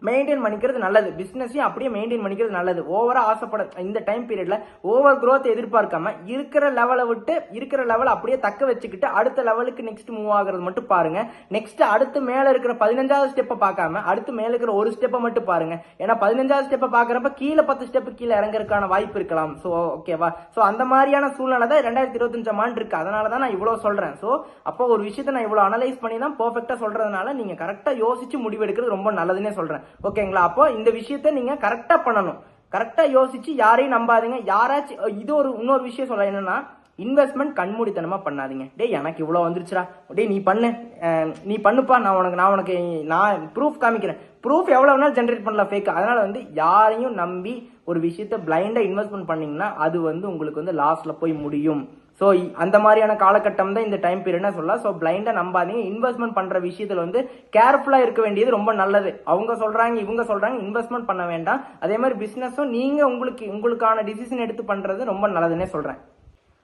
மெயின்டைன் பண்ணிக்கிறது நல்லது. பிசினஸையும் அப்படியே மெயின்டைன் பண்ணிக்கிறது நல்லது. ஓவரா ஆசைப்பட இந்த டைம் பீரியட்ல ஓவர் growth எதிர்பார்க்காம இருக்கிற லெவலை அப்படியே தக்க வச்சுக்கிட்டு அடுத்த லெவலுக்கு நெக்ஸ்ட் மூவ் ஆகுறது மட்டும் பாருங்க. நெக்ஸ்ட் அடுத்து மேல இருக்கிற 15வது ஸ்டெப்பை பார்க்காம அடுத்து மேல இருக்கிற ஒரு ஸ்டெப்பை மட்டும் பாருங்க. ஏன்னா 15வது ஸ்டெப்பை பாக்குறப்ப கீழே 10 ஸ்டெப் கீழே இறங்குறதுக்கான வாய்ப்பு இருக்கலாம். சோ ஓகேவா? சோ அந்த மாதிரியான சூழ்நிலை தான் 2025 ஆண்டு இருக்கு. அதனாலதான் நான் இவ்வளவு சொல்றேன். சோ அப்போ ஒரு விஷயத்தை நான் இவ்வளவு அனலைஸ் பண்ணி தான் பெர்ஃபெக்ட்டா சொல்றதுனால நீங்க கரெக்டா யோசிச்சு முடிவெடுக்கிறது ரொம்ப நல்லதுன்னே சொல்றேன். ஓகேங்களா? அப்போ இந்த விஷயத்தை நீங்க கரெக்டா பண்ணணும், கரெக்டா யோசிச்சு யாரையும் நம்பாதீங்க. யாராச்சும் இன்னொரு விஷயம் சொல்ல என்னன்னா, இன்வெஸ்ட்மெண்ட் கண்மூடித்தனமா பண்ணாதீங்க. டேய் எனக்கு இவ்வளவு வந்துருச்சுடா, டேய் நீ பண்ணுப்பா, நான் ப்ரூஃப் காமிக்கிறேன். ப்ரூஃப் எவ்வளவு நாள் ஜென்ரேட் பண்ணலாம் ஃபேக். அதனால வந்து யாரையும் நம்பி ஒரு விஷயத்த பிளைண்டா இன்வெஸ்ட்மெண்ட் பண்ணீங்கன்னா அது வந்து உங்களுக்கு வந்து லாஸ்ல போய் முடியும். ஸோ அந்த மாதிரியான காலகட்டம் தான் இந்த டைம் பீரியட்னா சொல்லலாம். ஸோ பிளைண்டா நம்பாதீங்க. இன்வெஸ்ட்மெண்ட் பண்ற விஷயத்துல வந்து கேர்ஃபுல்லா இருக்க வேண்டியது ரொம்ப நல்லது. அவங்க சொல்றாங்க இவங்க சொல்றாங்க இன்வெஸ்ட்மெண்ட் பண்ண வேண்டாம். அதே மாதிரி பிசினஸும் நீங்க உங்களுக்கான டிசிஷன் எடுத்து பண்றது ரொம்ப நல்லதுன்னே சொல்றேன்.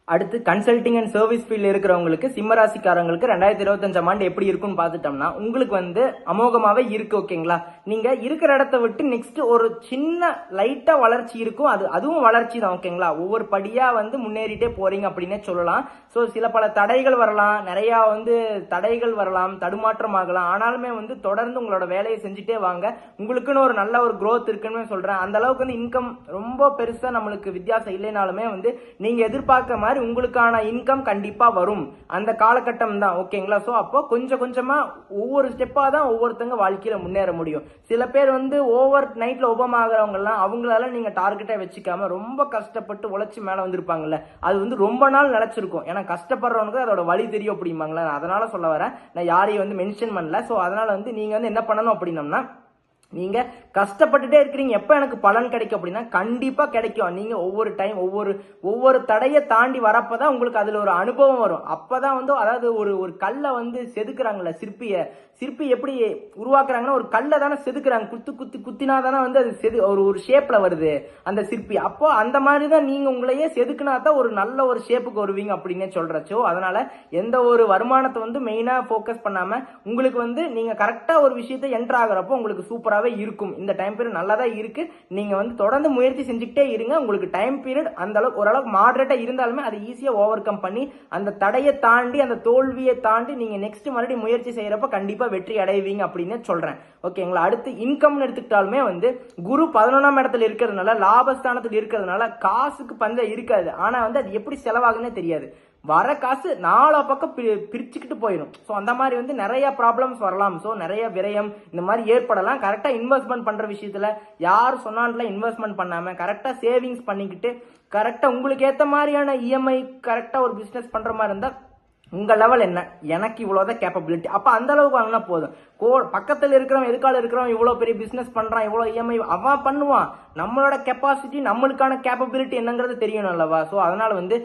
அடுத்து கன்சல்டிங் அண்ட் சர்வீஸ் ஃபீல்ட் இருக்கிறவங்களுக்கு, சிம்மராசிக்காரங்களுக்கு 2025 ஆண்டு எப்படி இருக்குன்னு பாத்துட்டோம்னா உங்களுக்கு வந்து அமோகமாவே இருக்கு. ஓகேங்களா? நீங்க இருக்கிற இடத்த விட்டு நெக்ஸ்ட் ஒரு சின்ன லைட்டா வளர்ச்சி இருக்கும், அதுவும் வளர்ச்சி தான். ஓகேங்களா? ஒவ்வொரு படியா வந்து முன்னேறிட்டே போறீங்க அப்படின்னே சொல்லலாம். சோ சில பல தடைகள் வரலாம், நிறைய வந்து தடைகள் வரலாம், தடுமாற்றம் ஆகலாம். ஆனாலுமே வந்து தொடர்ந்து உங்களோட வேலையை செஞ்சுட்டே வாங்க. உங்களுக்குன்னு ஒரு நல்ல ஒரு growth இருக்குன்னு சொல்றேன். அந்த அளவுக்கு வந்து இன்கம் ரொம்ப பெருசா நம்மளுக்கு வித்தியாசம் இல்லைனாலுமே வந்து நீங்க எதிர்பார்க்க மாதிரி உங்களுக்கான இன்கம் கண்டிப்பா வரும் அந்த காலகட்டம் தான். ஓகேங்களா? சோ அப்போ கொஞ்சம் கொஞ்சமா ஒவ்வொரு ஸ்டெப்பா தான் ஒவ்வொருத்தங்க வாழ்க்கையில முன்னேற முடியும். சில பேர் வந்து ஓவர் நைட்ல உபமாகறவங்க எல்லாம் அவங்களால நீங்க டார்கெட்டா வச்சுக்காம ரொம்ப கஷ்டப்பட்டு உழைச்சி மேல வந்திருப்பாங்கல்ல, அது வந்து ரொம்ப நாள் நிலைச்சிருக்கும். ஏன்னா கஷ்டப்படுறவனுக்கு அதோட வழி தெரியும் அப்படிம்பாங்களே, அதனால சொல்ல வரேன். நான் யாரையும் வந்து மென்ஷன் பண்ணல. சோ அதனால வந்து நீங்க வந்து என்ன பண்ணணும் அப்படின்னம்னா, நீங்க கஷ்டப்பட்டுட்டே இருக்கிறீங்க, எப்ப எனக்கு பலன் கிடைக்கும் அப்படின்னா கண்டிப்பா கிடைக்கும். நீங்க ஒவ்வொரு டைம் ஒவ்வொரு தடையை தாண்டி வரப்பதான் உங்களுக்கு அதுல ஒரு அனுபவம் வரும். அப்பதான் வந்து அதாவது ஒரு கல்லை வந்து செதுக்குறாங்கல்ல, சிற்பி எப்படி உருவாக்குறாங்கன்னா ஒரு கல்லை தானே செதுக்குறாங்க, குத்தினா தானே வந்து அது ஒரு ஷேப்ல வருது அந்த சிற்பி. அப்போ அந்த மாதிரிதான் நீங்க உங்களையே செதுக்குனா தான் ஒரு நல்ல ஒரு ஷேப்புக்கு வருவீங்க அப்படின்னே சொல்றச்சோ. அதனால எந்த ஒரு வருமானத்தை வந்து மெயினா போக்கஸ் பண்ணாம உங்களுக்கு வந்து நீங்க கரெக்டா ஒரு விஷயத்தை என்டர் ஆகுறப்போ உங்களுக்கு சூப்பராகவே இருக்கும். இந்த டைம் பீரியட் நல்லா தான் இருக்கு. நீங்க வந்து தொடர்ந்து முயற்சி செஞ்சுக்கிட்டே இருங்க. உங்களுக்கு டைம் பீரியட் அந்த அளவுக்கு ஓரளவுக்கு மாடரேட்டா இருந்தாலுமே அதை ஈஸியா ஓவர் கம் பண்ணி அந்த தடையை தாண்டி அந்த தோல்வியை தாண்டி நீங்க நெக்ஸ்ட் மறுபடியும் முயற்சி செய்யறப்ப கண்டிப்பா வெற்றி அடைவீங்க அப்படின்னு சொல்றேன். ஓகேங்களா? அடுத்து இன்கம் எடுத்துக்கிட்டாலுமே வந்து குரு 11ஆம் இடத்துல இருக்கிறதுனால, லாபஸ்தானத்தில் இருக்கிறதுனால காசுக்கு பஞ்சம் இருக்காது. ஆனா வந்து அது எப்படி செலவாகுன்னே தெரியாது. வர காசு 4 பக்கம் பிரிச்சுக்கிட்டு போயிடும். ஸோ அந்த மாதிரி வந்து நிறைய ப்ராப்ளம்ஸ் வரலாம். ஸோ நிறைய விரயம் இந்த மாதிரி ஏற்படலாம். கரெக்டாக இன்வெஸ்ட்மெண்ட் பண்ற விஷயத்துல யார் சொன்னான்ல இன்வெஸ்ட்மெண்ட் பண்ணாம கரெக்டாக சேவிங்ஸ் பண்ணிக்கிட்டு கரெக்டாக உங்களுக்கு ஏற்ற மாதிரியான இஎம்ஐ கரெக்டாக ஒரு பிஸ்னஸ் பண்ற மாதிரி இருந்தால் உங்க லெவல் என்ன, எனக்கு இவ்வளவுதான் கேப்பபிலிட்டி, அப்ப அந்த அளவுக்கு வாங்கினா போதும். பக்கத்துல இருக்கிறவன் எதுக்கால இருக்கிறவன் இவ்வளவு பெரிய பிசினஸ் பண்றான், இவ்வளவு இஎம்ஐ அவன் பண்ணுவான். நம்மளோட கெப்பாசிட்டி நம்மளுக்கான கேப்பபிலிட்டி என்னங்கிறது தெரியணும் அல்லவா? சோ அதனால வந்து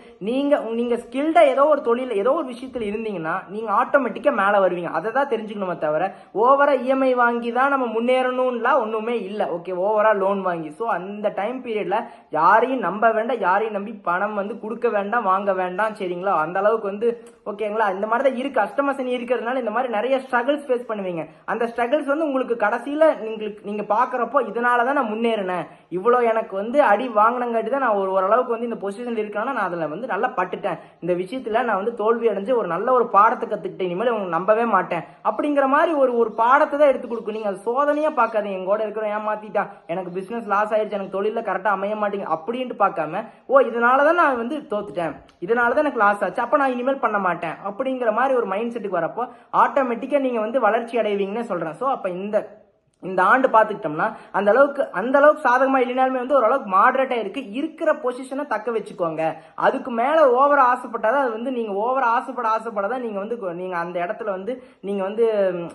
நீங்க ஸ்கில்டா ஏதோ ஒரு தொழில் ஏதோ ஒரு விஷயத்துல இருந்தீங்கன்னா நீங்க ஆட்டோமேட்டிக்கா மேல வருவீங்க. அதை தான் தெரிஞ்சுக்கணுமே தவிர ஓவரா இஎம்ஐ வாங்கி தான் நம்ம முன்னேறணும்லாம் ஒண்ணுமே இல்ல. ஓகே, ஓவரா லோன் வாங்கி. சோ அந்த டைம் பீரியட்ல யாரையும் நம்ப வேண்டாம், யாரையும் நம்பி பணம் வந்து கொடுக்க வேண்டாம், வாங்க வேண்டாம். சரிங்களா? அந்த அளவுக்கு வந்து ஓகேங்களா? இந்த மாதிரி தான் இருக்கு. அஷ்டமசனி இருக்கிறதுனால இந்த மாதிரி நிறைய ஸ்ட்ரகிள்ஸ் ஃபேஸ் பண்ணுவீங்க. அந்த ஸ்ட்ரகிள்ஸ் வந்து உங்களுக்கு கடைசியில நீங்க பாக்குறப்போ இதனாலதான் நான் முன்னேறினேன், இவ்வளவு எனக்கு வந்து அடி வாங்கினங்காட்டி தான் நான் ஓரளவுக்கு வந்து இந்த பொசிஷன்ல இருக்கேன்னா நான் அதுல வந்து நல்லா பட்டுட்டேன், இந்த விஷயத்துல நான் வந்து தோல்வி அடைஞ்சு ஒரு நல்ல ஒரு பாடத்தை கத்துக்கிட்டேன், இனிமேல் அவங்க நம்பவே மாட்டேன் அப்படிங்கிற மாதிரி ஒரு பாடத்தை தான் எடுத்து கொடுக்கும். நீங்க அது சோதனையா பார்க்காதீங்க. எங்கூட இருக்கிற ஏமாத்திட்டான், எனக்கு பிசினஸ் லாஸ் ஆயிடுச்சு, எனக்கு தொழில கரெக்டா அமைய மாட்டேங்க அப்படின்ட்டு பார்க்காம, ஓ இதனாலதான் நான் வந்து தோத்துட்டேன், இதனாலதான் எனக்கு லாஸ் ஆச்சு, அப்ப நான் இனிமேல் பண்ண மாட்டேன் அப்படிங்கிற மாதிரி ஒரு மைண்ட் செட்டுக்கு வரப்போ ஆட்டோமேட்டிக்கா நீங்க வந்து வளர்ச்சி அடைவீங்கன்னு சொல்றேன். சோ அப்ப இந்த ஆண்டு பாத்துக்கிட்டோம்னா அந்த அளவுக்கு சாதகமா இல்லைனாலுமே வந்து ஓரளவுக்கு மாடரேட்டா இருக்கு. இருக்கிற பொசிஷனை தக்க வச்சுக்கோங்க. அதுக்கு மேல ஓவரா ஆசைப்பட்டாதான் அது வந்து நீங்க ஓவரா ஆசைப்படாதான் நீங்க அந்த இடத்துல வந்து நீங்க வந்து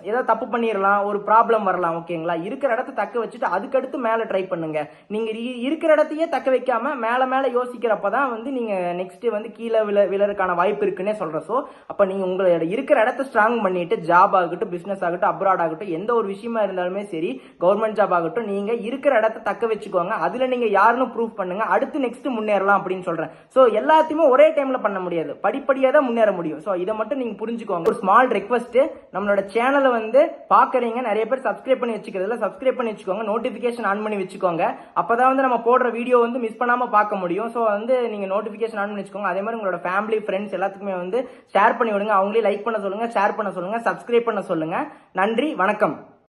ஏதாவது தப்பு பண்ணிடலாம், ஒரு ப்ராப்ளம் வரலாம். ஓகேங்களா? இருக்கிற இடத்த தக்க வச்சுட்டு அதுக்கடுத்து மேல ட்ரை பண்ணுங்க. நீங்க இருக்கிற இடத்தையே தக்க வைக்காம மேல யோசிக்கிறப்பதான் வந்து நீங்க நெக்ஸ்ட் வந்து கீழே விழறதுக்கான வாய்ப்பு இருக்குன்னே சொல்றேன். சோ அப்ப நீங்க உங்களோட இருக்கிற இடத்த ஸ்ட்ராங் பண்ணிட்டு ஜாப் ஆகட்டும், பிசினஸ் ஆகட்டும், அப்ராட் ஆகட்டும், எந்த ஒரு விஷயமா இருந்தாலுமே சரி, கவர்மெண்ட் ஜாப் ஆகட்டும், நீங்க இருக்கிற இடத்தை தக்க வச்சுக்கோங்க. அதுல நீங்க யாருன்னு ப்ரூவ் பண்ணுங்க. அடுத்து நெக்ஸ்ட் முன்னேறலாம் அப்படின்னு சொல்றேன். சோ எல்லாத்தையுமே ஒரே டைம்ல பண்ண முடியாது, படிப்படியா தான் முன்னேற முடியும். சோ இதை மட்டும் நீங்க புரிஞ்சுக்கோங்க. ஒரு ஸ்மால் ரெக்வஸ்ட், நம்மளோட சேனலை வந்து பாக்குறீங்க நிறைய பேர், சப்ஸ்கிரைப் பண்ணி வச்சுக்கிறதுல சப்ஸ்கிரைப் பண்ணி வச்சுக்கோங்க, நோட்டிபிகேஷன் ஆன் பண்ணி வச்சுக்கோங்க. அப்பதான் வந்து நம்ம போடுற வீடியோ வந்து மிஸ் பண்ணாம பார்க்க முடியும். சோ வந்து நீங்க நோட்டிபிகேஷன் ஆன் பண்ணி வச்சுக்கோங்க. அதே மாதிரி உங்களோட ஃபேமிலி ஃப்ரெண்ட்ஸ் எல்லாத்துக்குமே வந்து ஷேர் பண்ணி விடுங்க. அவங்களே லைக் பண்ண சொல்லுங்க, ஷேர் பண்ண சொல்லுங்க, சப்ஸ்கிரைப் பண்ண சொல்லுங்க. நன்றி, வணக்கம்.